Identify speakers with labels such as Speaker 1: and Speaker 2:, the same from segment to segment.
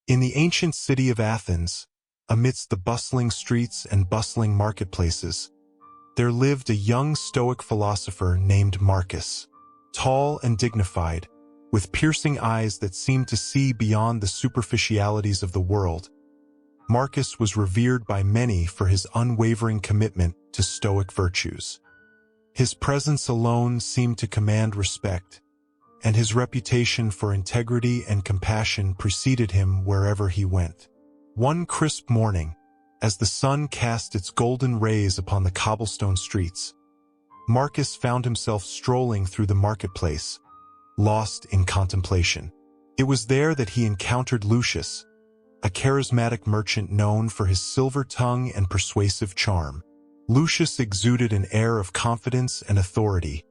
Speaker 1: In the ancient city of Athens, amidst the bustling streets and bustling marketplaces, there lived a young Stoic philosopher named Marcus. Tall and dignified, with piercing eyes that seemed to see beyond the superficialities of the world, Marcus was revered by many for his unwavering commitment to Stoic virtues. His presence alone seemed to command respect, and his reputation for integrity and compassion preceded him wherever he went. One crisp morning, as the sun cast its golden rays upon the cobblestone streets, Marcus found himself strolling through the marketplace, lost in contemplation. It was there that he encountered Lucius, a charismatic merchant known for his silver tongue and persuasive charm. Lucius exuded an air of confidence and authority,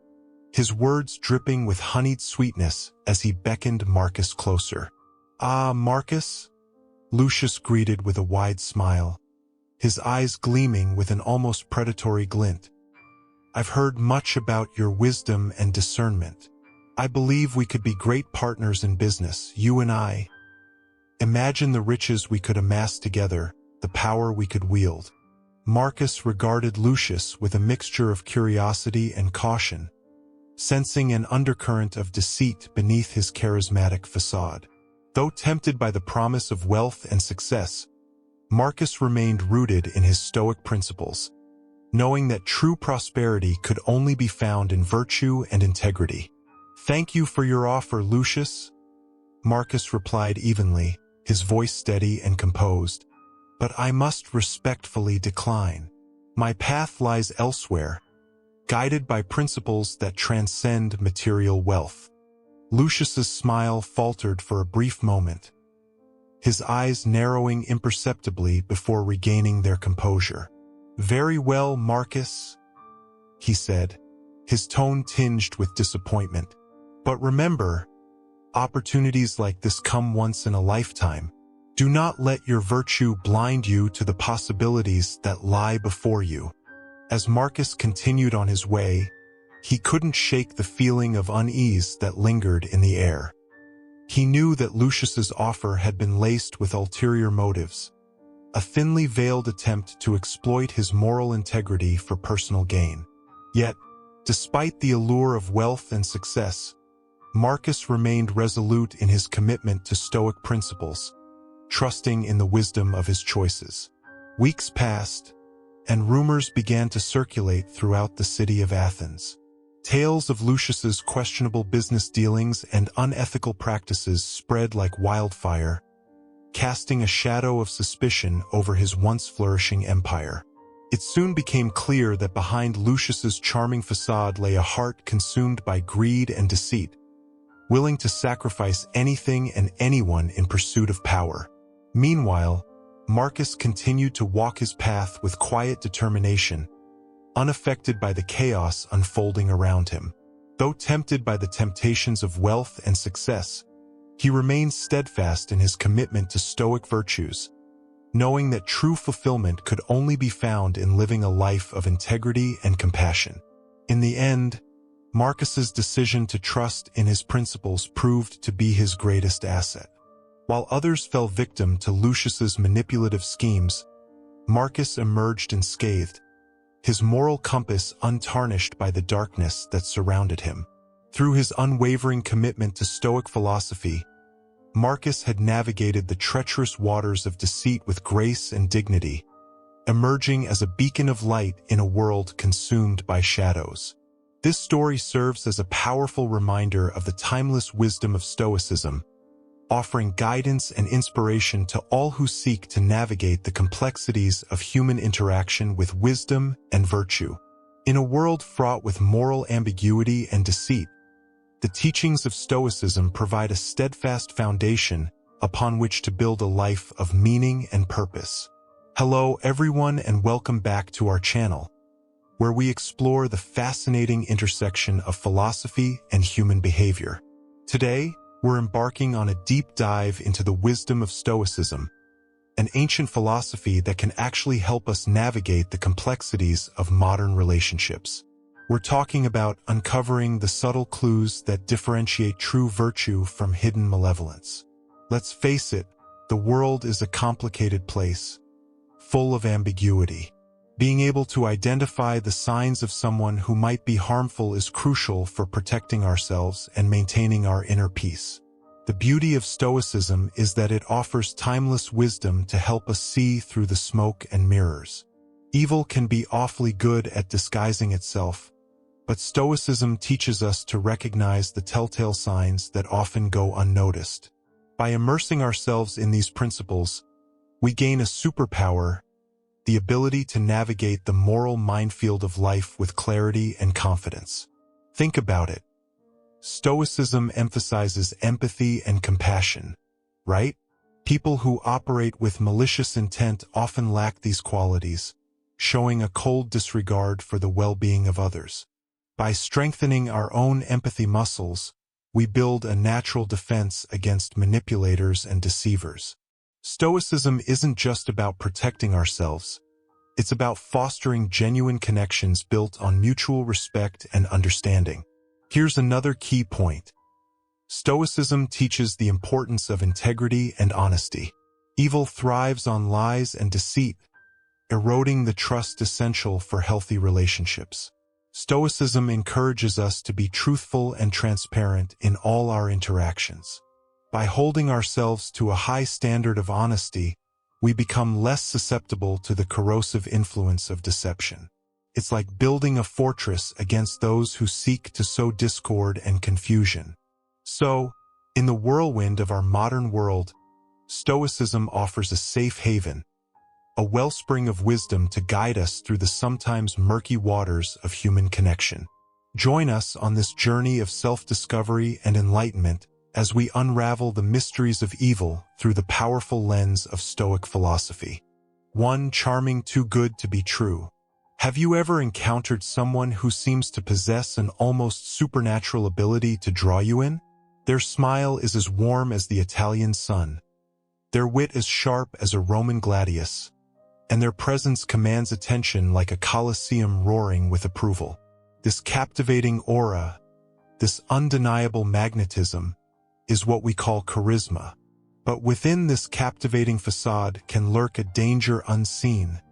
Speaker 1: his words dripping with honeyed sweetness as he beckoned Marcus closer. "Ah, Marcus," Lucius greeted with a wide smile, his eyes gleaming with an almost predatory glint. "I've heard much about your wisdom and discernment. I believe we could be great partners in business, you and I. Imagine the riches we could amass together, the power we could wield." Marcus regarded Lucius with a mixture of curiosity and caution, sensing an undercurrent of deceit beneath his charismatic facade. Though tempted by the promise of wealth and success, Marcus remained rooted in his Stoic principles, knowing that true prosperity could only be found in virtue and integrity. "Thank you for your offer, Lucius," Marcus replied evenly, his voice steady and composed. "But I must respectfully decline. My path lies elsewhere, guided by principles that transcend material wealth." Lucius's smile faltered for a brief moment, his eyes narrowing imperceptibly before regaining their composure. "Very well, Marcus," he said, his tone tinged with disappointment. "But remember, opportunities like this come once in a lifetime. Do not let your virtue blind you to the possibilities that lie before you." As Marcus continued on his way, he couldn't shake the feeling of unease that lingered in the air. He knew that Lucius's offer had been laced with ulterior motives, a thinly veiled attempt to exploit his moral integrity for personal gain. Yet, despite the allure of wealth and success, Marcus remained resolute in his commitment to Stoic principles, trusting in the wisdom of his choices. Weeks passed, and rumors began to circulate throughout the city of Athens. Tales of Lucius's questionable business dealings and unethical practices spread like wildfire, casting a shadow of suspicion over his once flourishing empire. It soon became clear that behind Lucius's charming facade lay a heart consumed by greed and deceit, willing to sacrifice anything and anyone in pursuit of power. Meanwhile, Marcus continued to walk his path with quiet determination, unaffected by the chaos unfolding around him. Though tempted by the temptations of wealth and success, he remained steadfast in his commitment to Stoic virtues, knowing that true fulfillment could only be found in living a life of integrity and compassion. In the end, Marcus's decision to trust in his principles proved to be his greatest asset. While others fell victim to Lucius's manipulative schemes, Marcus emerged unscathed, his moral compass untarnished by the darkness that surrounded him. Through his unwavering commitment to Stoic philosophy, Marcus had navigated the treacherous waters of deceit with grace and dignity, emerging as a beacon of light in a world consumed by shadows. This story serves as a powerful reminder of the timeless wisdom of Stoicism, offering guidance and inspiration to all who seek to navigate the complexities of human interaction with wisdom and virtue. In a world fraught with moral ambiguity and deceit, the teachings of Stoicism provide a steadfast foundation upon which to build a life of meaning and purpose. Hello everyone, and welcome back to our channel, where we explore the fascinating intersection of philosophy and human behavior. Today, we're embarking on a deep dive into the wisdom of Stoicism, an ancient philosophy that can actually help us navigate the complexities of modern relationships. We're talking about uncovering the subtle clues that differentiate true virtue from hidden malevolence. Let's face it, The world is a complicated place, full of ambiguity. Being able to identify the signs of someone who might be harmful is crucial for protecting ourselves and maintaining our inner peace. The beauty of Stoicism is that it offers timeless wisdom to help us see through the smoke and mirrors. Evil can be awfully good at disguising itself, but Stoicism teaches us to recognize the telltale signs that often go unnoticed. By immersing ourselves in these principles, we gain a superpower, the ability to navigate the moral minefield of life with clarity and confidence. Think about it. Stoicism emphasizes empathy and compassion, right? People who operate with malicious intent often lack these qualities, showing a cold disregard for the well-being of others. By strengthening our own empathy muscles, we build a natural defense against manipulators and deceivers. Stoicism isn't just about protecting ourselves. It's about fostering genuine connections built on mutual respect and understanding. Here's another key point. Stoicism teaches the importance of integrity and honesty. Evil thrives on lies and deceit, eroding the trust essential for healthy relationships. Stoicism encourages us to be truthful and transparent in all our interactions. By holding ourselves to a high standard of honesty, we become less susceptible to the corrosive influence of deception. It's like building a fortress against those who seek to sow discord and confusion. So, in the whirlwind of our modern world, Stoicism offers a safe haven, a wellspring of wisdom to guide us through the sometimes murky waters of human connection. Join us on this journey of self-discovery and enlightenment as we unravel the mysteries of evil through the powerful lens of Stoic philosophy. One charming too good to be true. Have you ever encountered someone who seems to possess an almost supernatural ability to draw you in? Their smile is as warm as the Italian sun, their wit as sharp as a Roman gladius, and their presence commands attention like a Colosseum roaring with approval. This captivating aura, this undeniable magnetism, is what we call charisma. But within this captivating facade can lurk a danger unseen,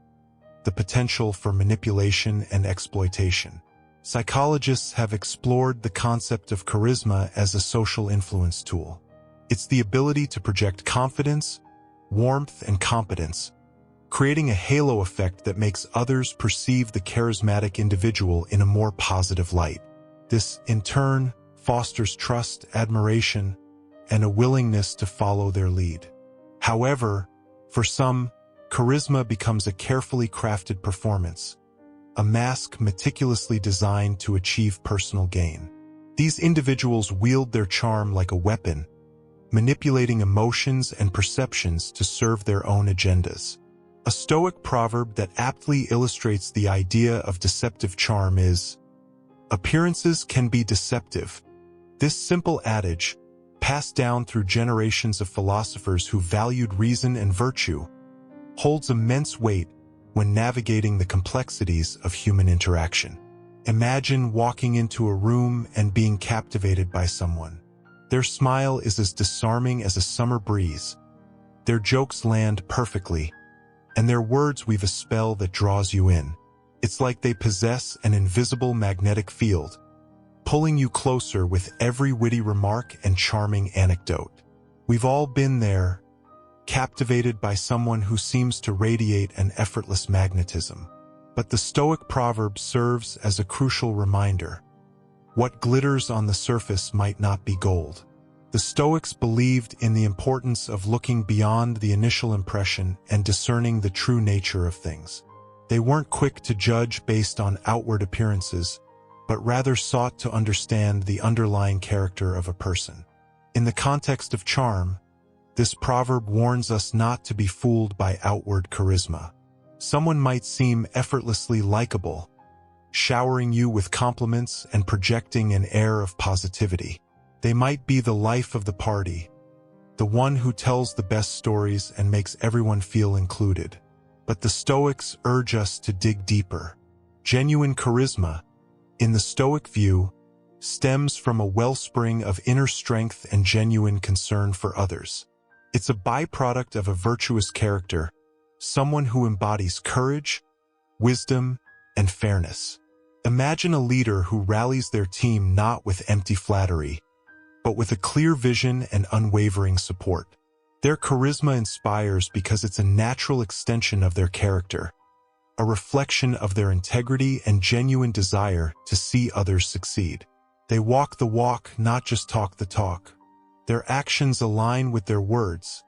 Speaker 1: the potential for manipulation and exploitation. Psychologists have explored the concept of charisma as a social influence tool. It's the ability to project confidence, warmth, and competence, creating a halo effect that makes others perceive the charismatic individual in a more positive light. This, in turn, fosters trust, admiration, and a willingness to follow their lead. However, for some, charisma becomes a carefully crafted performance, a mask meticulously designed to achieve personal gain. These individuals wield their charm like a weapon, manipulating emotions and perceptions to serve their own agendas. A Stoic proverb that aptly illustrates the idea of deceptive charm is, "Appearances can be deceptive." This simple adage, passed down through generations of philosophers who valued reason and virtue, holds immense weight when navigating the complexities of human interaction. Imagine walking into a room and being captivated by someone. Their smile is as disarming as a summer breeze. Their jokes land perfectly, and their words weave a spell that draws you in. It's like they possess an invisible magnetic field, pulling you closer with every witty remark and charming anecdote. We've all been there, captivated by someone who seems to radiate an effortless magnetism. But the Stoic proverb serves as a crucial reminder. What glitters on the surface might not be gold. The Stoics believed in the importance of looking beyond the initial impression and discerning the true nature of things. They weren't quick to judge based on outward appearances, but rather sought to understand the underlying character of a person. In the context of charm, this proverb warns us not to be fooled by outward charisma. Someone might seem effortlessly likable, showering you with compliments and projecting an air of positivity. They might be the life of the party, the one who tells the best stories and makes everyone feel included. But the Stoics urge us to dig deeper. Genuine charisma, in the Stoic view, stems from a wellspring of inner strength and genuine concern for others. It's a byproduct of a virtuous character, someone who embodies courage, wisdom, and fairness. Imagine a leader who rallies their team not with empty flattery, but with a clear vision and unwavering support. Their charisma inspires because it's a natural extension of their character, a reflection of their integrity and genuine desire to see others succeed. They walk the walk, not just talk the talk. Their actions align with their words,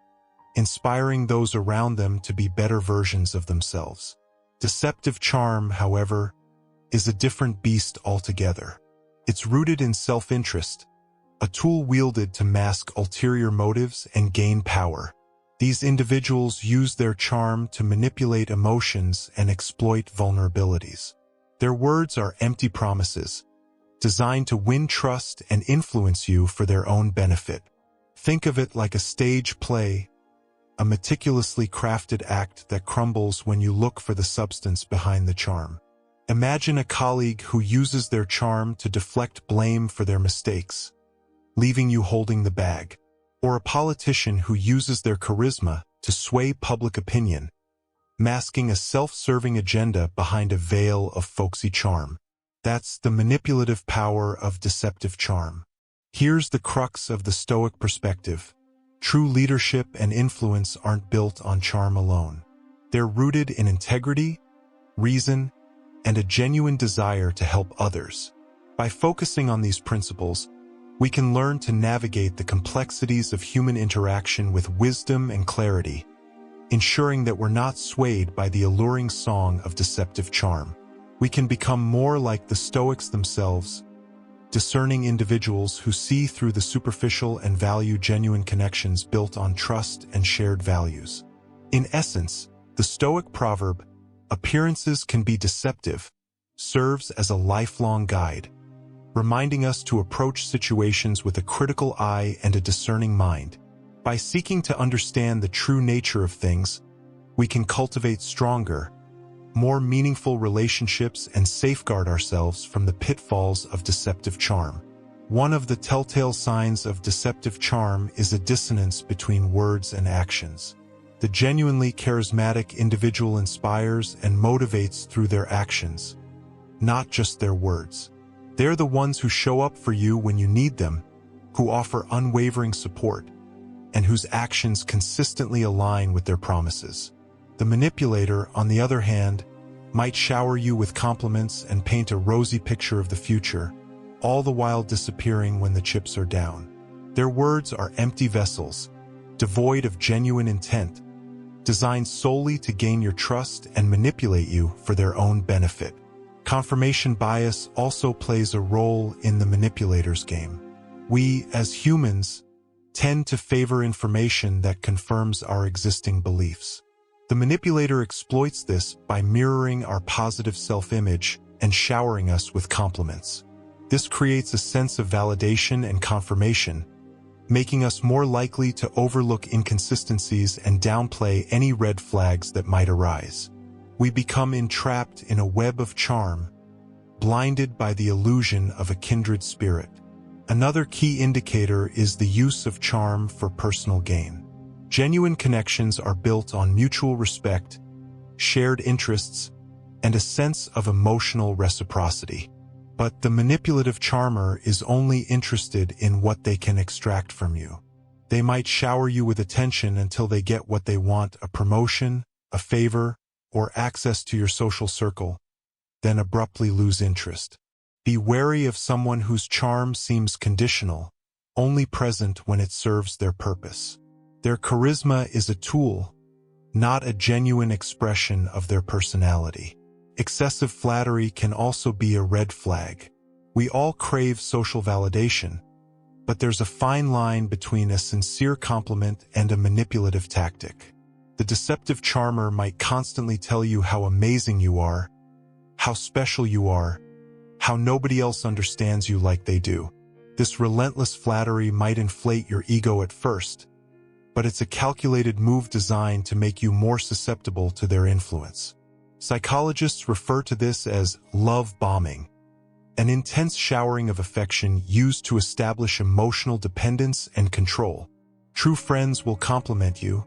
Speaker 1: inspiring those around them to be better versions of themselves. Deceptive charm, however, is a different beast altogether. It's rooted in self-interest, a tool wielded to mask ulterior motives and gain power. These individuals use their charm to manipulate emotions and exploit vulnerabilities. Their words are empty promises, designed to win trust and influence you for their own benefit. Think of it like a stage play, a meticulously crafted act that crumbles when you look for the substance behind the charm. Imagine a colleague who uses their charm to deflect blame for their mistakes, leaving you holding the bag, or a politician who uses their charisma to sway public opinion, masking a self-serving agenda behind a veil of folksy charm. That's the manipulative power of deceptive charm. Here's the crux of the Stoic perspective. True leadership and influence aren't built on charm alone. They're rooted in integrity, reason, and a genuine desire to help others. By focusing on these principles, we can learn to navigate the complexities of human interaction with wisdom and clarity, ensuring that we're not swayed by the alluring song of deceptive charm. We can become more like the Stoics themselves, discerning individuals who see through the superficial and value genuine connections built on trust and shared values. In essence, the Stoic proverb, "Appearances can be deceptive," serves as a lifelong guide, reminding us to approach situations with a critical eye and a discerning mind. By seeking to understand the true nature of things, we can cultivate stronger, more meaningful relationships and safeguard ourselves from the pitfalls of deceptive charm. One of the telltale signs of deceptive charm is a dissonance between words and actions. The genuinely charismatic individual inspires and motivates through their actions, not just their words. They're the ones who show up for you when you need them, who offer unwavering support, and whose actions consistently align with their promises. The manipulator, on the other hand, might shower you with compliments and paint a rosy picture of the future, all the while disappearing when the chips are down. Their words are empty vessels, devoid of genuine intent, designed solely to gain your trust and manipulate you for their own benefit. Confirmation bias also plays a role in the manipulator's game. We, as humans, tend to favor information that confirms our existing beliefs. The manipulator exploits this by mirroring our positive self-image and showering us with compliments. This creates a sense of validation and confirmation, making us more likely to overlook inconsistencies and downplay any red flags that might arise. We become entrapped in a web of charm, blinded by the illusion of a kindred spirit. Another key indicator is the use of charm for personal gain. Genuine connections are built on mutual respect, shared interests, and a sense of emotional reciprocity. But the manipulative charmer is only interested in what they can extract from you. They might shower you with attention until they get what they want: a promotion, a favor, or access to your social circle, then abruptly lose interest. Be wary of someone whose charm seems conditional, only present when it serves their purpose. Their charisma is a tool, not a genuine expression of their personality. Excessive flattery can also be a red flag. We all crave social validation, but there's a fine line between a sincere compliment and a manipulative tactic. The deceptive charmer might constantly tell you how amazing you are, how special you are, how nobody else understands you like they do. This relentless flattery might inflate your ego at first, but it's a calculated move designed to make you more susceptible to their influence. Psychologists refer to this as love bombing, an intense showering of affection used to establish emotional dependence and control. True friends will compliment you,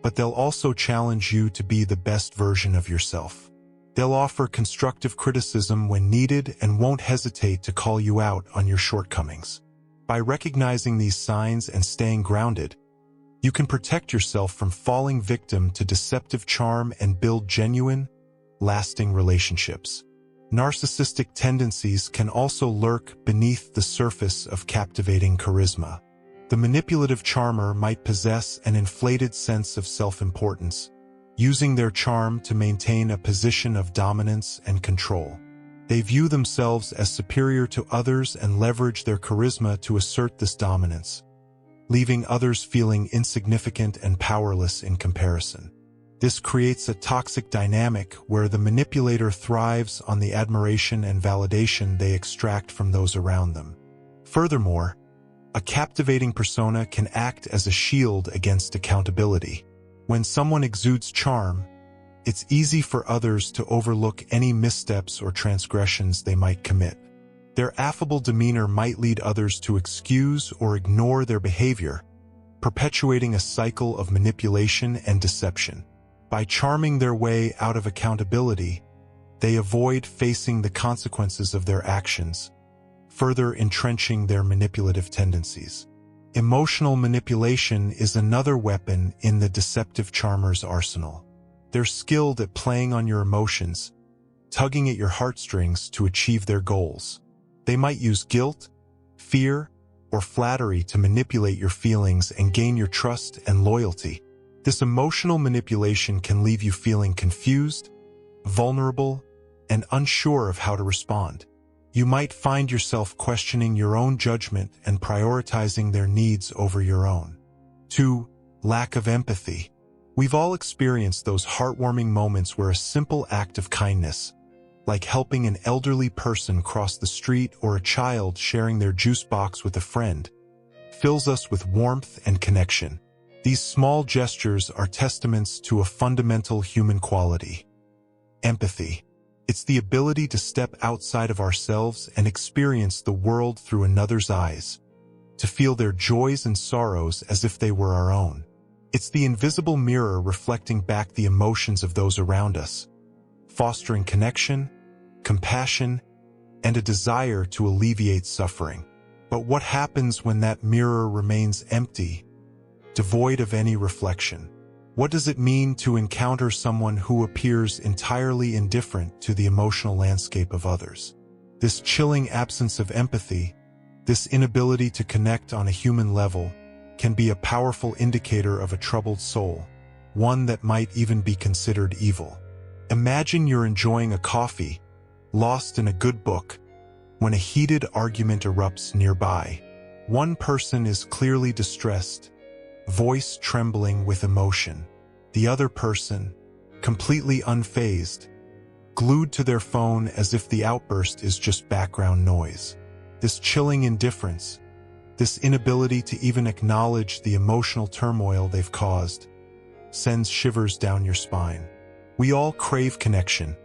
Speaker 1: but they'll also challenge you to be the best version of yourself. They'll offer constructive criticism when needed and won't hesitate to call you out on your shortcomings. By recognizing these signs and staying grounded, you can protect yourself from falling victim to deceptive charm and build genuine, lasting relationships. Narcissistic tendencies can also lurk beneath the surface of captivating charisma. The manipulative charmer might possess an inflated sense of self-importance, using their charm to maintain a position of dominance and control. They view themselves as superior to others and leverage their charisma to assert this dominance, leaving others feeling insignificant and powerless in comparison. This creates a toxic dynamic where the manipulator thrives on the admiration and validation they extract from those around them. Furthermore, a captivating persona can act as a shield against accountability. When someone exudes charm, it's easy for others to overlook any missteps or transgressions they might commit. Their affable demeanor might lead others to excuse or ignore their behavior, perpetuating a cycle of manipulation and deception. By charming their way out of accountability, they avoid facing the consequences of their actions, further entrenching their manipulative tendencies. Emotional manipulation is another weapon in the deceptive charmer's arsenal. They're skilled at playing on your emotions, tugging at your heartstrings to achieve their goals. They might use guilt, fear, or flattery to manipulate your feelings and gain your trust and loyalty. This emotional manipulation can leave you feeling confused, vulnerable, and unsure of how to respond. You might find yourself questioning your own judgment and prioritizing their needs over your own. 2. Lack of empathy. We've all experienced those heartwarming moments where a simple act of kindness, like helping an elderly person cross the street or a child sharing their juice box with a friend, fills us with warmth and connection. These small gestures are testaments to a fundamental human quality: empathy. It's the ability to step outside of ourselves and experience the world through another's eyes, to feel their joys and sorrows as if they were our own. It's the invisible mirror reflecting back the emotions of those around us, fostering connection, compassion, and a desire to alleviate suffering. But what happens when that mirror remains empty, devoid of any reflection? What does it mean to encounter someone who appears entirely indifferent to the emotional landscape of others? This chilling absence of empathy, this inability to connect on a human level, can be a powerful indicator of a troubled soul, one that might even be considered evil. Imagine you're enjoying a coffee, lost in a good book, when a heated argument erupts nearby. One person is clearly distressed, voice trembling with emotion. The other person, completely unfazed, glued to their phone as if the outburst is just background noise. This chilling indifference, this inability to even acknowledge the emotional turmoil they've caused, sends shivers down your spine. We all crave connection,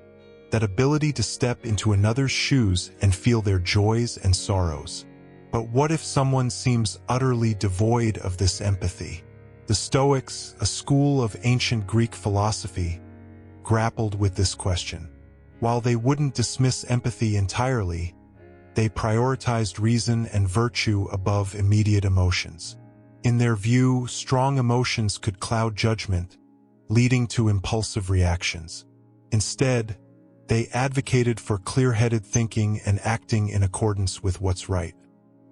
Speaker 1: that ability to step into another's shoes and feel their joys and sorrows. But what if someone seems utterly devoid of this empathy? The Stoics, a school of ancient Greek philosophy, grappled with this question. While they wouldn't dismiss empathy entirely, they prioritized reason and virtue above immediate emotions. In their view, strong emotions could cloud judgment, leading to impulsive reactions. Instead, they advocated for clear-headed thinking and acting in accordance with what's right.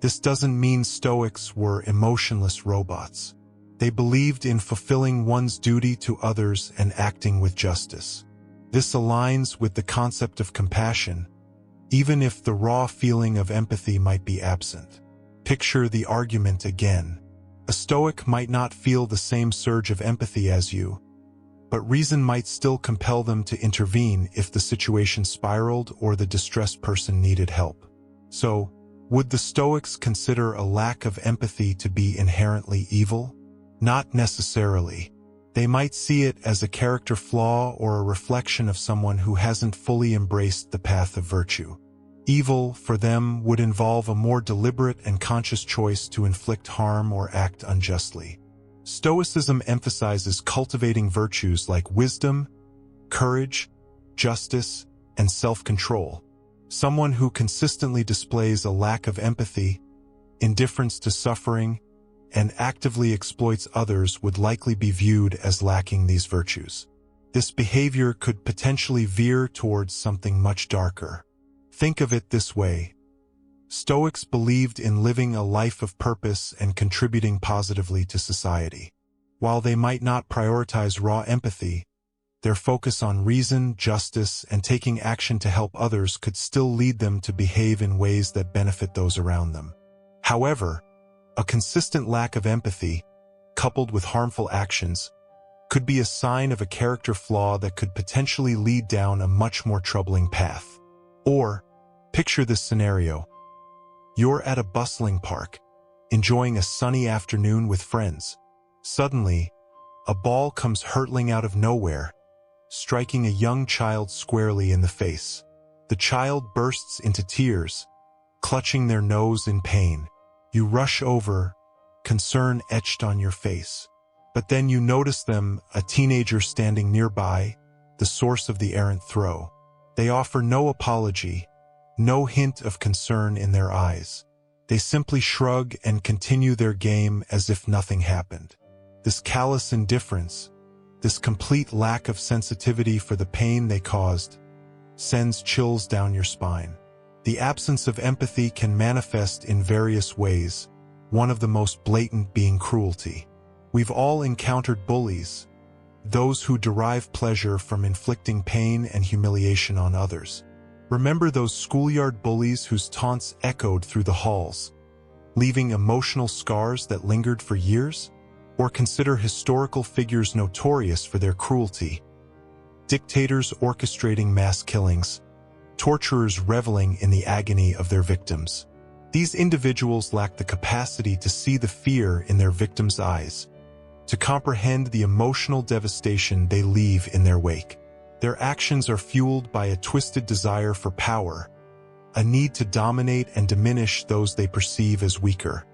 Speaker 1: This doesn't mean Stoics were emotionless robots. They believed in fulfilling one's duty to others and acting with justice. This aligns with the concept of compassion, even if the raw feeling of empathy might be absent. Picture the argument again. A Stoic might not feel the same surge of empathy as you, but reason might still compel them to intervene if the situation spiraled or the distressed person needed help. So, would the Stoics consider a lack of empathy to be inherently evil? Not necessarily. They might see it as a character flaw or a reflection of someone who hasn't fully embraced the path of virtue. Evil, for them, would involve a more deliberate and conscious choice to inflict harm or act unjustly. Stoicism emphasizes cultivating virtues like wisdom, courage, justice, and self-control. Someone who consistently displays a lack of empathy, indifference to suffering, and actively exploits others would likely be viewed as lacking these virtues. This behavior could potentially veer towards something much darker. Think of it this way. Stoics believed in living a life of purpose and contributing positively to society. While they might not prioritize raw empathy, their focus on reason, justice, and taking action to help others could still lead them to behave in ways that benefit those around them. However, a consistent lack of empathy, coupled with harmful actions, could be a sign of a character flaw that could potentially lead down a much more troubling path. Or, picture this scenario. You're at a bustling park, enjoying a sunny afternoon with friends. Suddenly, a ball comes hurtling out of nowhere, striking a young child squarely in the face. The child bursts into tears, clutching their nose in pain. You rush over, concern etched on your face. But then you notice them, a teenager standing nearby, the source of the errant throw. They offer no apology, no hint of concern in their eyes. They simply shrug and continue their game as if nothing happened. This callous indifference, this complete lack of sensitivity for the pain they caused, sends chills down your spine. The absence of empathy can manifest in various ways, one of the most blatant being cruelty. We've all encountered bullies, those who derive pleasure from inflicting pain and humiliation on others. Remember those schoolyard bullies whose taunts echoed through the halls, leaving emotional scars that lingered for years? Or consider historical figures notorious for their cruelty. Dictators orchestrating mass killings, torturers reveling in the agony of their victims. These individuals lack the capacity to see the fear in their victims' eyes, to comprehend the emotional devastation they leave in their wake. Their actions are fueled by a twisted desire for power, a need to dominate and diminish those they perceive as weaker.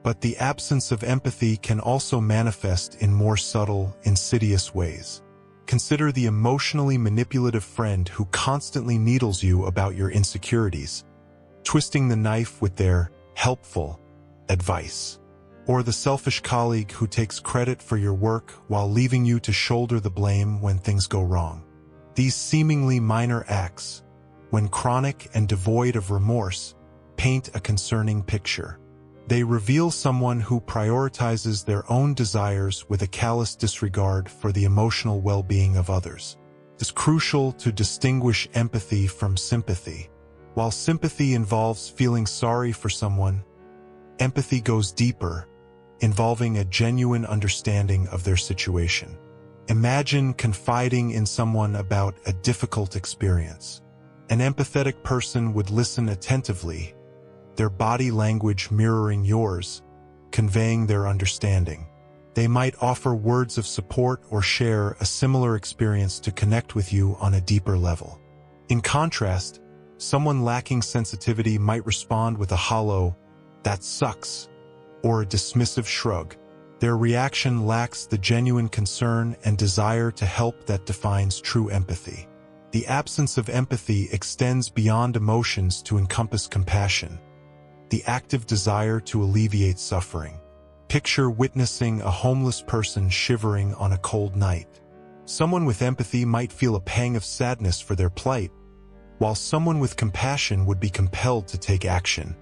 Speaker 1: But the absence of empathy can also manifest in more subtle, insidious ways. Consider the emotionally manipulative friend who constantly needles you about your insecurities, twisting the knife with their helpful advice. Or the selfish colleague who takes credit for your work while leaving you to shoulder the blame when things go wrong. These seemingly minor acts, when chronic and devoid of remorse, paint a concerning picture. They reveal someone who prioritizes their own desires with a callous disregard for the emotional well-being of others. It's crucial to distinguish empathy from sympathy. While sympathy involves feeling sorry for someone, empathy goes deeper, involving a genuine understanding of their situation. Imagine confiding in someone about a difficult experience. An empathetic person would listen attentively, their body language mirroring yours, conveying their understanding. They might offer words of support or share a similar experience to connect with you on a deeper level. In contrast, someone lacking sensitivity might respond with a hollow, "That sucks," or a dismissive shrug. Their reaction lacks the genuine concern and desire to help that defines true empathy. The absence of empathy extends beyond emotions to encompass compassion, the active desire to alleviate suffering. Picture witnessing a homeless person shivering on a cold night. Someone with empathy might feel a pang of sadness for their plight, while someone with compassion would be compelled to take action,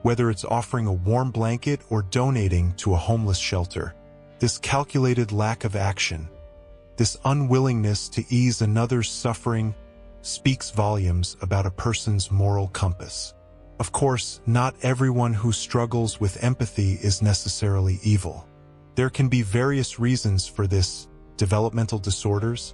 Speaker 1: whether it's offering a warm blanket or donating to a homeless shelter. This calculated lack of action, this unwillingness to ease another's suffering, speaks volumes about a person's moral compass. Of course, not everyone who struggles with empathy is necessarily evil. There can be various reasons for this: developmental disorders,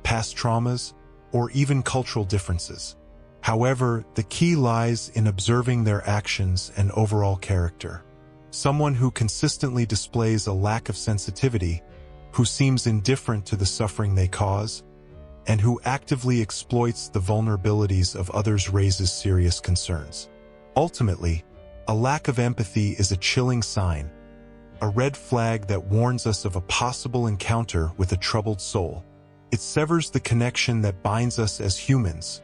Speaker 1: past traumas, or even cultural differences. However, the key lies in observing their actions and overall character. Someone who consistently displays a lack of sensitivity, who seems indifferent to the suffering they cause, and who actively exploits the vulnerabilities of others raises serious concerns. Ultimately, a lack of empathy is a chilling sign, a red flag that warns us of a possible encounter with a troubled soul. It severs the connection that binds us as humans,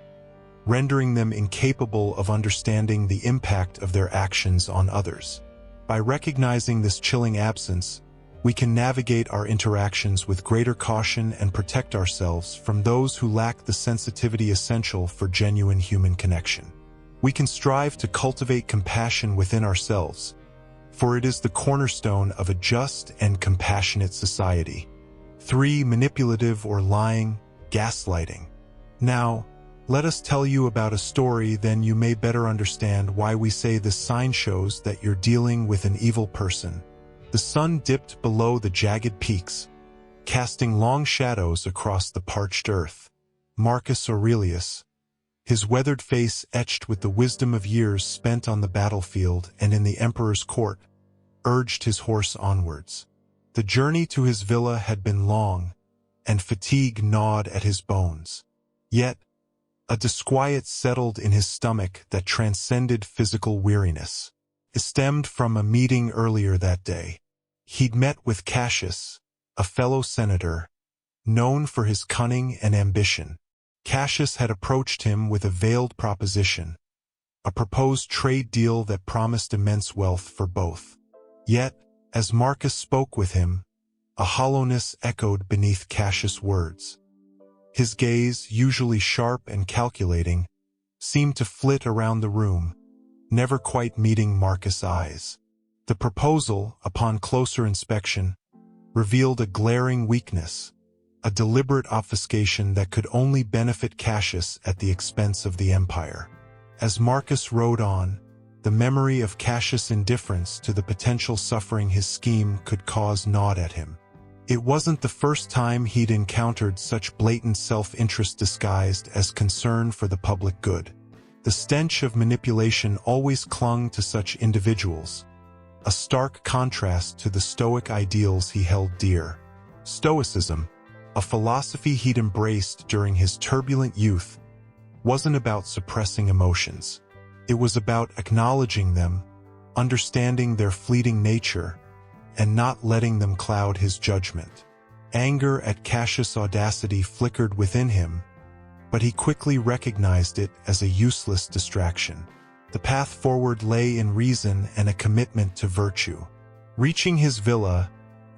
Speaker 1: rendering them incapable of understanding the impact of their actions on others. By recognizing this chilling absence, we can navigate our interactions with greater caution and protect ourselves from those who lack the sensitivity essential for genuine human connection. We can strive to cultivate compassion within ourselves, for it is the cornerstone of a just and compassionate society. 3. Manipulative or lying, gaslighting. Now, let us tell you about a story, then you may better understand why we say this sign shows that you're dealing with an evil person. The sun dipped below the jagged peaks, casting long shadows across the parched earth. Marcus Aurelius, his weathered face etched with the wisdom of years spent on the battlefield and in the emperor's court, urged his horse onwards. The journey to his villa had been long, and fatigue gnawed at his bones. Yet, a disquiet settled in his stomach that transcended physical weariness. It stemmed from a meeting earlier that day. He'd met with Cassius, a fellow senator, known for his cunning and ambition. Cassius had approached him with a veiled proposition, a proposed trade deal that promised immense wealth for both. Yet, as Marcus spoke with him, a hollowness echoed beneath Cassius' words. His gaze, usually sharp and calculating, seemed to flit around the room, never quite meeting Marcus' eyes. The proposal, upon closer inspection, revealed a glaring weakness, a deliberate obfuscation that could only benefit Cassius at the expense of the empire. As Marcus rode on, the memory of Cassius' indifference to the potential suffering his scheme could cause gnawed at him. It wasn't the first time he'd encountered such blatant self-interest disguised as concern for the public good. The stench of manipulation always clung to such individuals, a stark contrast to the Stoic ideals he held dear. Stoicism, a philosophy he'd embraced during his turbulent youth, wasn't about suppressing emotions. It was about acknowledging them, understanding their fleeting nature, and not letting them cloud his judgment. Anger at Cassius' audacity flickered within him, but he quickly recognized it as a useless distraction. The path forward lay in reason and a commitment to virtue. Reaching his villa,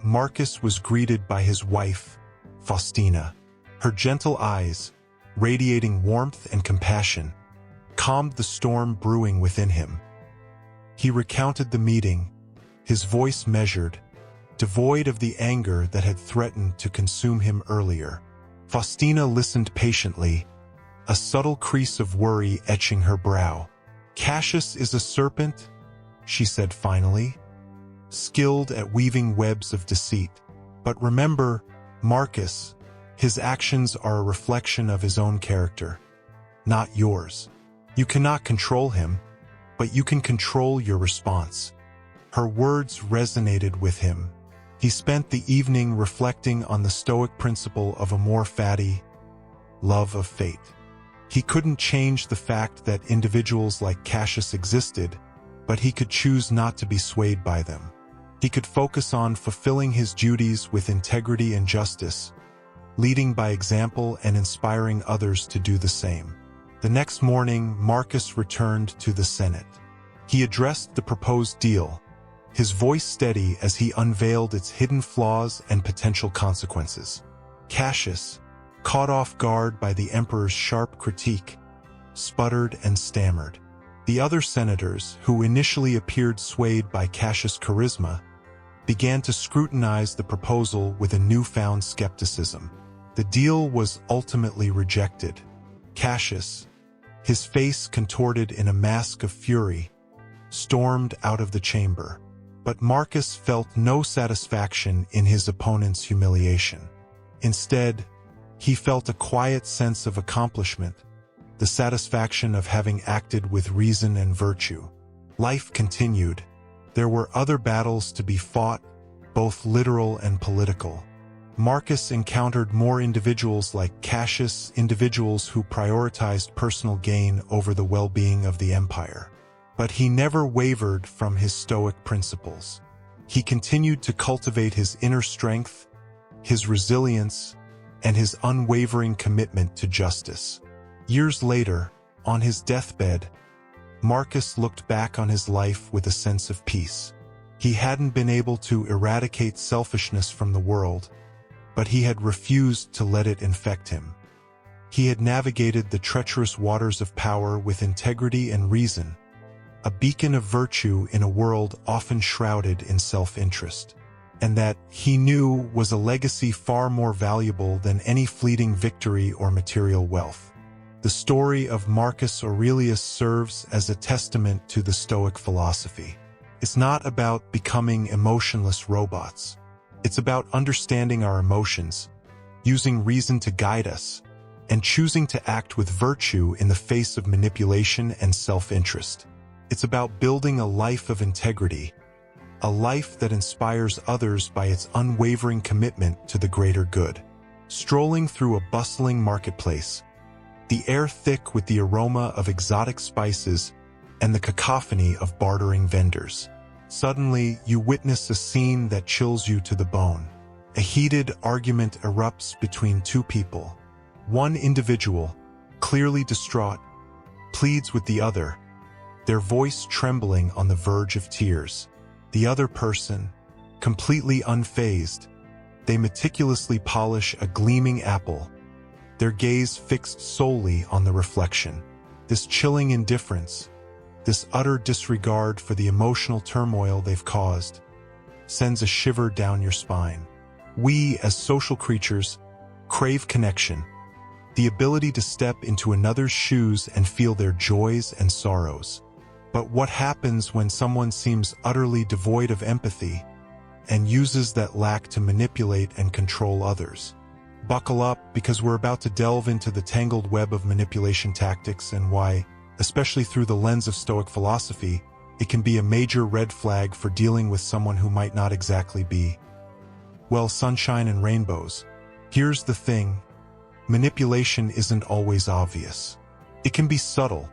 Speaker 1: Marcus was greeted by his wife, Faustina. Her gentle eyes, radiating warmth and compassion, calmed the storm brewing within him. He recounted the meeting, his voice measured, devoid of the anger that had threatened to consume him earlier. Faustina listened patiently, a subtle crease of worry etching her brow. "Cassius is a serpent," she said finally, skilled at weaving webs of deceit. "But remember, Marcus, his actions are a reflection of his own character, not yours. You cannot control him, but you can control your response." Her words resonated with him. He spent the evening reflecting on the Stoic principle of amor fati, love of fate. He couldn't change the fact that individuals like Cassius existed, but he could choose not to be swayed by them. He could focus on fulfilling his duties with integrity and justice, leading by example and inspiring others to do the same. The next morning, Marcus returned to the Senate. He addressed the proposed deal, his voice steady as he unveiled its hidden flaws and potential consequences. Cassius, caught off guard by the emperor's sharp critique, sputtered and stammered. The other senators, who initially appeared swayed by Cassius' charisma, began to scrutinize the proposal with a newfound skepticism. The deal was ultimately rejected. Cassius, his face contorted in a mask of fury, stormed out of the chamber. But Marcus felt no satisfaction in his opponent's humiliation. Instead, he felt a quiet sense of accomplishment, the satisfaction of having acted with reason and virtue. Life continued. There were other battles to be fought, both literal and political. Marcus encountered more individuals like Cassius, individuals who prioritized personal gain over the well-being of the empire. But he never wavered from his Stoic principles. He continued to cultivate his inner strength, his resilience, and his unwavering commitment to justice. Years later, on his deathbed, Marcus looked back on his life with a sense of peace. He hadn't been able to eradicate selfishness from the world, but he had refused to let it infect him. He had navigated the treacherous waters of power with integrity and reason, a beacon of virtue in a world often shrouded in self-interest. And that, he knew, was a legacy far more valuable than any fleeting victory or material wealth. The story of Marcus Aurelius serves as a testament to the Stoic philosophy. It's not about becoming emotionless robots. It's about understanding our emotions, using reason to guide us, and choosing to act with virtue in the face of manipulation and self-interest. It's about building a life of integrity, a life that inspires others by its unwavering commitment to the greater good. Strolling through a bustling marketplace, the air thick with the aroma of exotic spices and the cacophony of bartering vendors. Suddenly, you witness a scene that chills you to the bone. A heated argument erupts between two people. One individual, clearly distraught, pleads with the other, their voice trembling on the verge of tears. The other person, completely unfazed, they meticulously polish a gleaming apple, their gaze fixed solely on the reflection. This chilling indifference, this utter disregard for the emotional turmoil they've caused, sends a shiver down your spine. We, as social creatures, crave connection, the ability to step into another's shoes and feel their joys and sorrows. But what happens when someone seems utterly devoid of empathy and uses that lack to manipulate and control others? Buckle up, because we're about to delve into the tangled web of manipulation tactics and why, especially through the lens of Stoic philosophy, it can be a major red flag for dealing with someone who might not exactly be, well, sunshine and rainbows. Here's the thing: manipulation isn't always obvious. It can be subtle,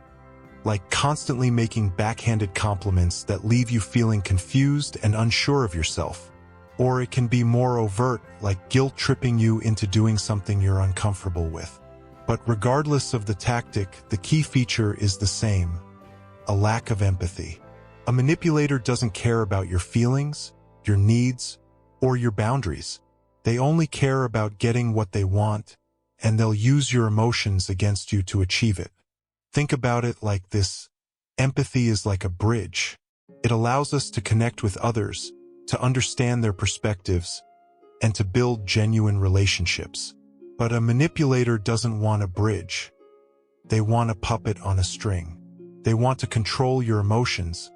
Speaker 1: like constantly making backhanded compliments that leave you feeling confused and unsure of yourself. Or it can be more overt, like guilt-tripping you into doing something you're uncomfortable with. But regardless of the tactic, the key feature is the same: a lack of empathy. A manipulator doesn't care about your feelings, your needs, or your boundaries. They only care about getting what they want, and they'll use your emotions against you to achieve it. Think about it like this: empathy is like a bridge. It allows us to connect with others, to understand their perspectives, and to build genuine relationships. But a manipulator doesn't want a bridge. They want a puppet on a string. They want to control your emotions,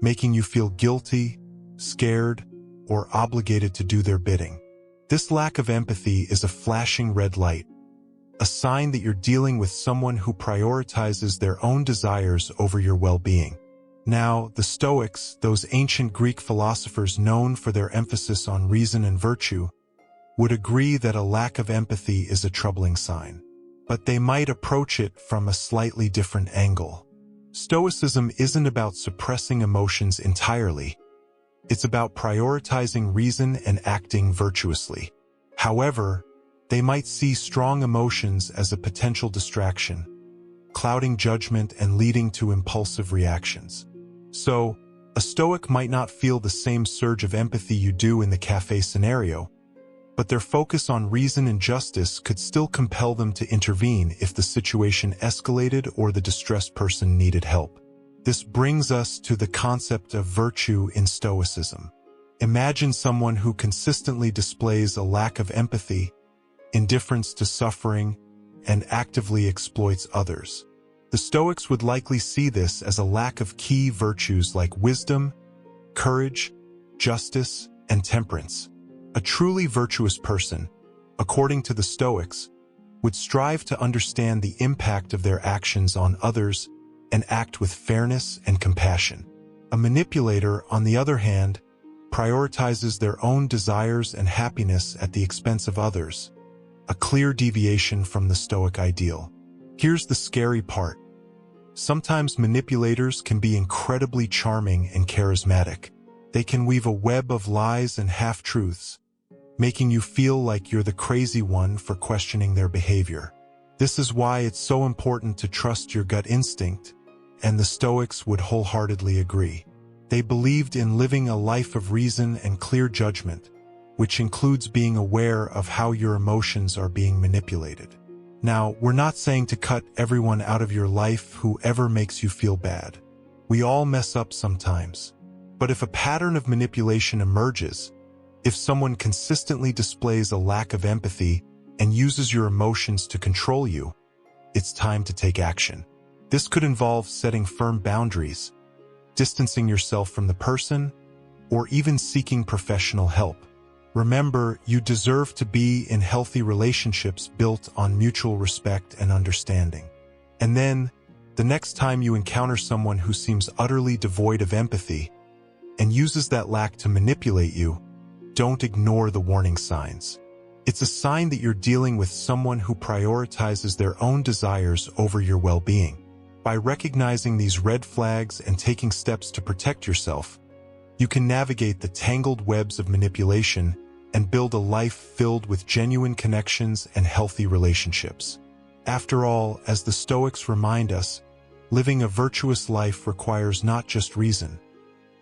Speaker 1: making you feel guilty, scared, or obligated to do their bidding. This lack of empathy is a flashing red light, a sign that you're dealing with someone who prioritizes their own desires over your well-being. Now, the Stoics, those ancient Greek philosophers known for their emphasis on reason and virtue, would agree that a lack of empathy is a troubling sign. But they might approach it from a slightly different angle. Stoicism isn't about suppressing emotions entirely. It's about prioritizing reason and acting virtuously. However, they might see strong emotions as a potential distraction, clouding judgment and leading to impulsive reactions. So, a Stoic might not feel the same surge of empathy you do in the cafe scenario, but their focus on reason and justice could still compel them to intervene if the situation escalated or the distressed person needed help. This brings us to the concept of virtue in Stoicism. Imagine someone who consistently displays a lack of empathy, indifference to suffering, and actively exploits others. The Stoics would likely see this as a lack of key virtues like wisdom, courage, justice, and temperance. A truly virtuous person, according to the Stoics, would strive to understand the impact of their actions on others and act with fairness and compassion. A manipulator, on the other hand, prioritizes their own desires and happiness at the expense of others, a clear deviation from the Stoic ideal. Here's the scary part: sometimes manipulators can be incredibly charming and charismatic. They can weave a web of lies and half-truths, making you feel like you're the crazy one for questioning their behavior. This is why it's so important to trust your gut instinct, and the Stoics would wholeheartedly agree. They believed in living a life of reason and clear judgment, which includes being aware of how your emotions are being manipulated. Now, we're not saying to cut everyone out of your life who ever makes you feel bad. We all mess up sometimes. But if a pattern of manipulation emerges, if someone consistently displays a lack of empathy and uses your emotions to control you, it's time to take action. This could involve setting firm boundaries, distancing yourself from the person, or even seeking professional help. Remember, you deserve to be in healthy relationships built on mutual respect and understanding. And then, the next time you encounter someone who seems utterly devoid of empathy and uses that lack to manipulate you, don't ignore the warning signs. It's a sign that you're dealing with someone who prioritizes their own desires over your well-being. By recognizing these red flags and taking steps to protect yourself, you can navigate the tangled webs of manipulation and build a life filled with genuine connections and healthy relationships. After all, as the Stoics remind us, living a virtuous life requires not just reason,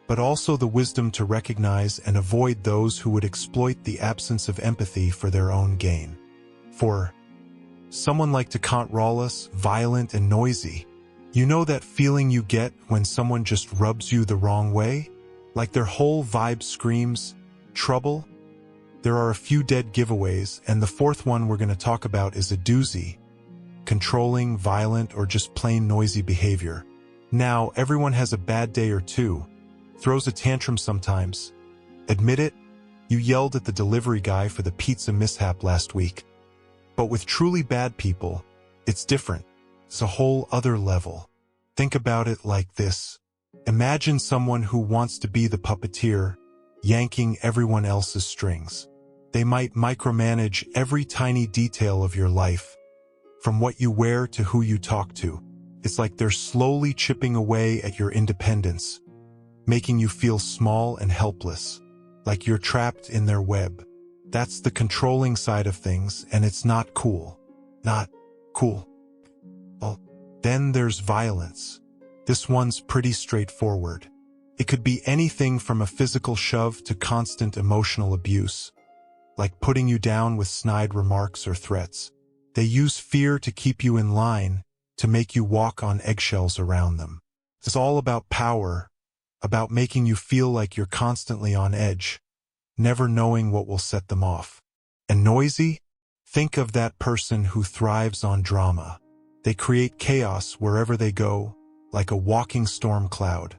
Speaker 1: but also the wisdom to recognize and avoid those who would exploit the absence of empathy for their own gain. For someone like Rallis, violent and noisy, you know that feeling you get when someone just rubs you the wrong way? Like their whole vibe screams, trouble? There are a few dead giveaways, and the fourth one we're going to talk about is a doozy. Controlling, violent, or just plain noisy behavior. Now, everyone has a bad day or two, throws a tantrum sometimes. Admit it, you yelled at the delivery guy for the pizza mishap last week. But with truly bad people, it's different. It's a whole other level. Think about it like this. Imagine someone who wants to be the puppeteer, yanking everyone else's strings. They might micromanage every tiny detail of your life, from what you wear to who you talk to. It's like they're slowly chipping away at your independence, making you feel small and helpless, like you're trapped in their web. That's the controlling side of things, and it's not cool. Not cool. Well, then there's violence. This one's pretty straightforward. It could be anything from a physical shove to constant emotional abuse, like putting you down with snide remarks or threats. They use fear to keep you in line, to make you walk on eggshells around them. It's all about power, about making you feel like you're constantly on edge, never knowing what will set them off. And noisy? Think of that person who thrives on drama. They create chaos wherever they go, like a walking storm cloud.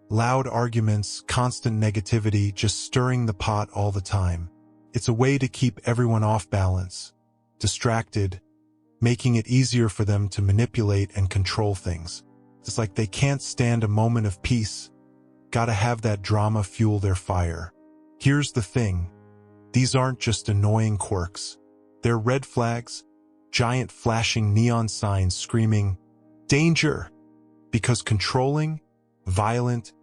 Speaker 1: Loud arguments, constant negativity, just stirring the pot all the time. It's a way to keep everyone off balance, distracted, making it easier for them to manipulate and control things. It's like they can't stand a moment of peace. Gotta have that drama fuel their fire. Here's the thing. These aren't just annoying quirks. They're red flags, giant flashing neon signs screaming, "Danger!" Because controlling, violent,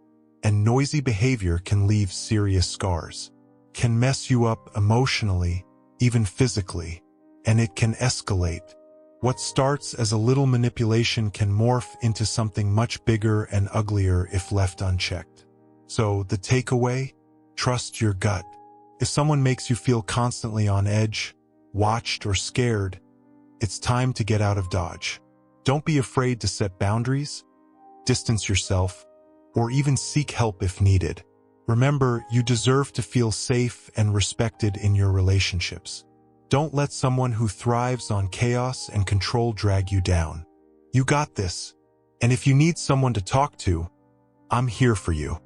Speaker 1: and noisy behavior can leave serious scars, can mess you up emotionally, even physically, and it can escalate. What starts as a little manipulation can morph into something much bigger and uglier if left unchecked. So, the takeaway? Trust your gut. If someone makes you feel constantly on edge, watched, or scared, it's time to get out of Dodge. Don't be afraid to set boundaries, distance yourself, or even seek help if needed. Remember, you deserve to feel safe and respected in your relationships. Don't let someone who thrives on chaos and control drag you down. You got this. And if you need someone to talk to, I'm here for you.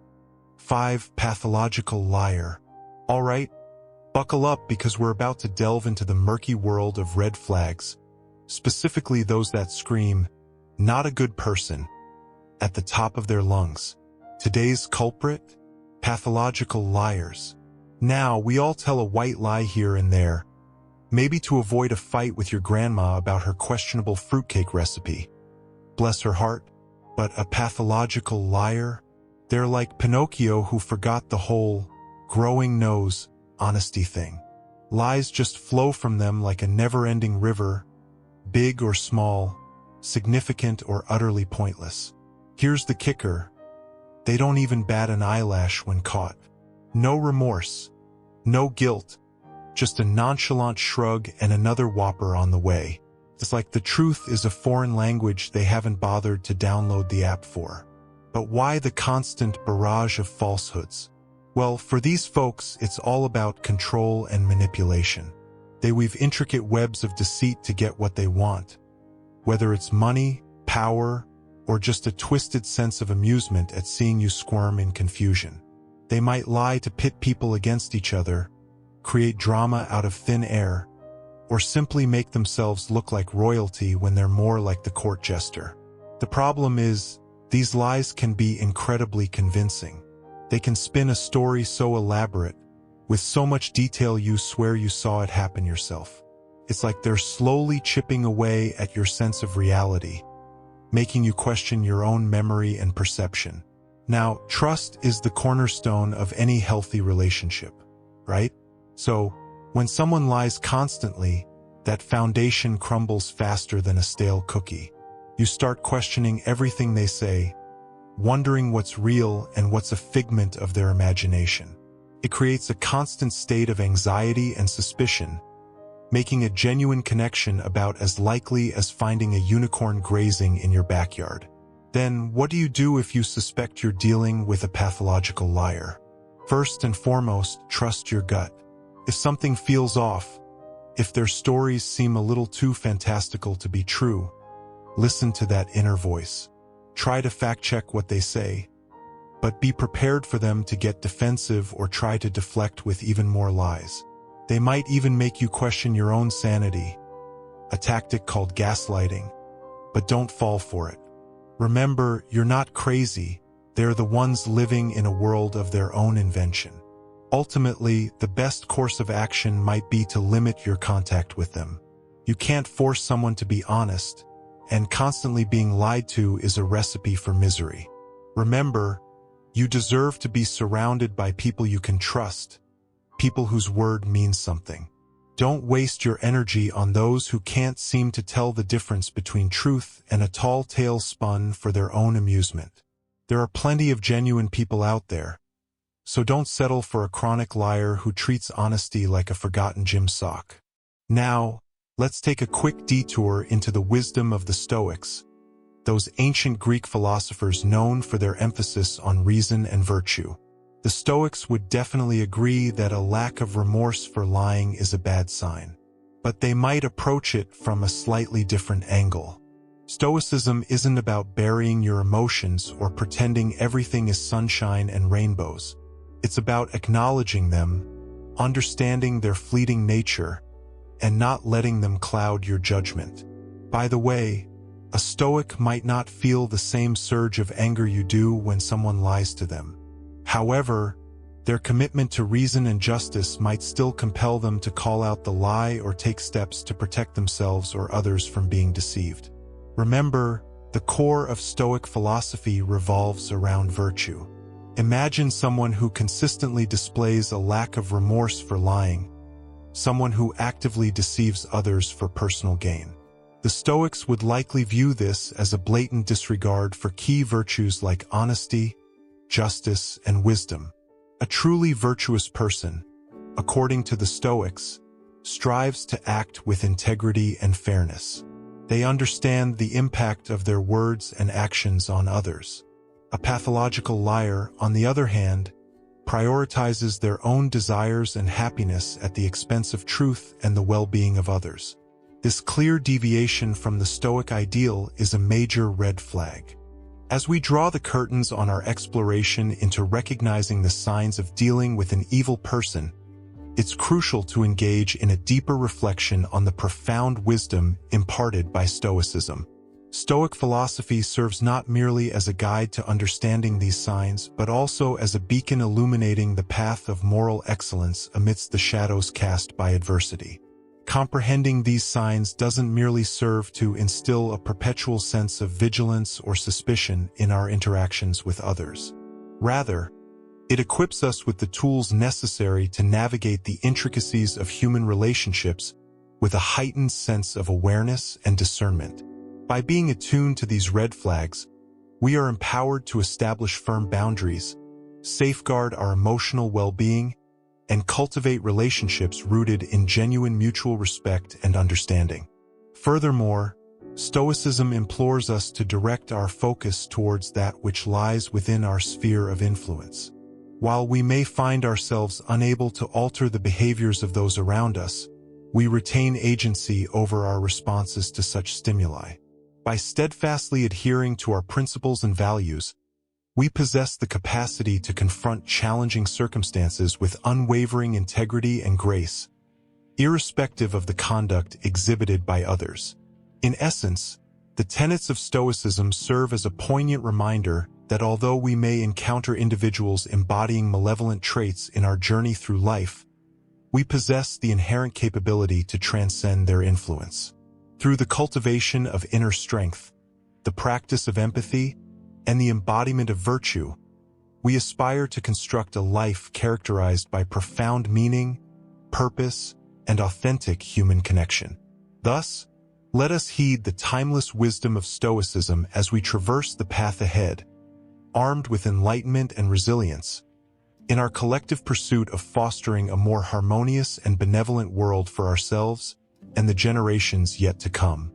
Speaker 1: 5. Pathological liar. All right, buckle up because we're about to delve into the murky world of red flags, specifically those that scream, "Not a good person," at the top of their lungs. Today's culprit? Pathological liars. Now, we all tell a white lie here and there, maybe to avoid a fight with your grandma about her questionable fruitcake recipe. Bless her heart, but a pathological liar? They're like Pinocchio who forgot the whole growing nose honesty thing. Lies just flow from them like a never-ending river, big or small, significant or utterly pointless. Here's the kicker. They don't even bat an eyelash when caught. No remorse, no guilt, just a nonchalant shrug and another whopper on the way. It's like the truth is a foreign language they haven't bothered to download the app for. But why the constant barrage of falsehoods? Well, for these folks, it's all about control and manipulation. They weave intricate webs of deceit to get what they want. Whether it's money, power, or just a twisted sense of amusement at seeing you squirm in confusion. They might lie to pit people against each other, create drama out of thin air, or simply make themselves look like royalty when they're more like the court jester. The problem is, these lies can be incredibly convincing. They can spin a story so elaborate, with so much detail you swear you saw it happen yourself. It's like they're slowly chipping away at your sense of reality, making you question your own memory and perception. Now, trust is the cornerstone of any healthy relationship, right? So, when someone lies constantly, that foundation crumbles faster than a stale cookie. You start questioning everything they say, wondering what's real and what's a figment of their imagination. It creates a constant state of anxiety and suspicion, making a genuine connection about as likely as finding a unicorn grazing in your backyard. Then, what do you do if you suspect you're dealing with a pathological liar? First and foremost, trust your gut. If something feels off, if their stories seem a little too fantastical to be true, listen to that inner voice. Try to fact-check what they say, but be prepared for them to get defensive or try to deflect with even more lies. They might even make you question your own sanity, a tactic called gaslighting, but don't fall for it. Remember, you're not crazy. They're the ones living in a world of their own invention. Ultimately, the best course of action might be to limit your contact with them. You can't force someone to be honest, and constantly being lied to is a recipe for misery. Remember, you deserve to be surrounded by people you can trust, people whose word means something. Don't waste your energy on those who can't seem to tell the difference between truth and a tall tale spun for their own amusement. There are plenty of genuine people out there, so don't settle for a chronic liar who treats honesty like a forgotten gym sock. Now, let's take a quick detour into the wisdom of the Stoics, those ancient Greek philosophers known for their emphasis on reason and virtue. The Stoics would definitely agree that a lack of remorse for lying is a bad sign, but they might approach it from a slightly different angle. Stoicism isn't about burying your emotions or pretending everything is sunshine and rainbows. It's about acknowledging them, understanding their fleeting nature, and not letting them cloud your judgment. By the way, a Stoic might not feel the same surge of anger you do when someone lies to them. However, their commitment to reason and justice might still compel them to call out the lie or take steps to protect themselves or others from being deceived. Remember, the core of Stoic philosophy revolves around virtue. Imagine someone who consistently displays a lack of remorse for lying, someone who actively deceives others for personal gain. The Stoics would likely view this as a blatant disregard for key virtues like honesty, justice, and wisdom. A truly virtuous person, according to the Stoics, strives to act with integrity and fairness. They understand the impact of their words and actions on others. A pathological liar, on the other hand, prioritizes their own desires and happiness at the expense of truth and the well-being of others. This clear deviation from the Stoic ideal is a major red flag. As we draw the curtains on our exploration into recognizing the signs of dealing with an evil person, it's crucial to engage in a deeper reflection on the profound wisdom imparted by Stoicism. Stoic philosophy serves not merely as a guide to understanding these signs, but also as a beacon illuminating the path of moral excellence amidst the shadows cast by adversity. Comprehending these signs doesn't merely serve to instill a perpetual sense of vigilance or suspicion in our interactions with others. Rather, it equips us with the tools necessary to navigate the intricacies of human relationships with a heightened sense of awareness and discernment. By being attuned to these red flags, we are empowered to establish firm boundaries, safeguard our emotional well-being, and cultivate relationships rooted in genuine mutual respect and understanding. Furthermore, Stoicism implores us to direct our focus towards that which lies within our sphere of influence. While we may find ourselves unable to alter the behaviors of those around us, we retain agency over our responses to such stimuli. By steadfastly adhering to our principles and values, we possess the capacity to confront challenging circumstances with unwavering integrity and grace, irrespective of the conduct exhibited by others. In essence, the tenets of Stoicism serve as a poignant reminder that although we may encounter individuals embodying malevolent traits in our journey through life, we possess the inherent capability to transcend their influence. Through the cultivation of inner strength, the practice of empathy, and the embodiment of virtue, we aspire to construct a life characterized by profound meaning, purpose, and authentic human connection. Thus, let us heed the timeless wisdom of Stoicism as we traverse the path ahead, armed with enlightenment and resilience, in our collective pursuit of fostering a more harmonious and benevolent world for ourselves and the generations yet to come.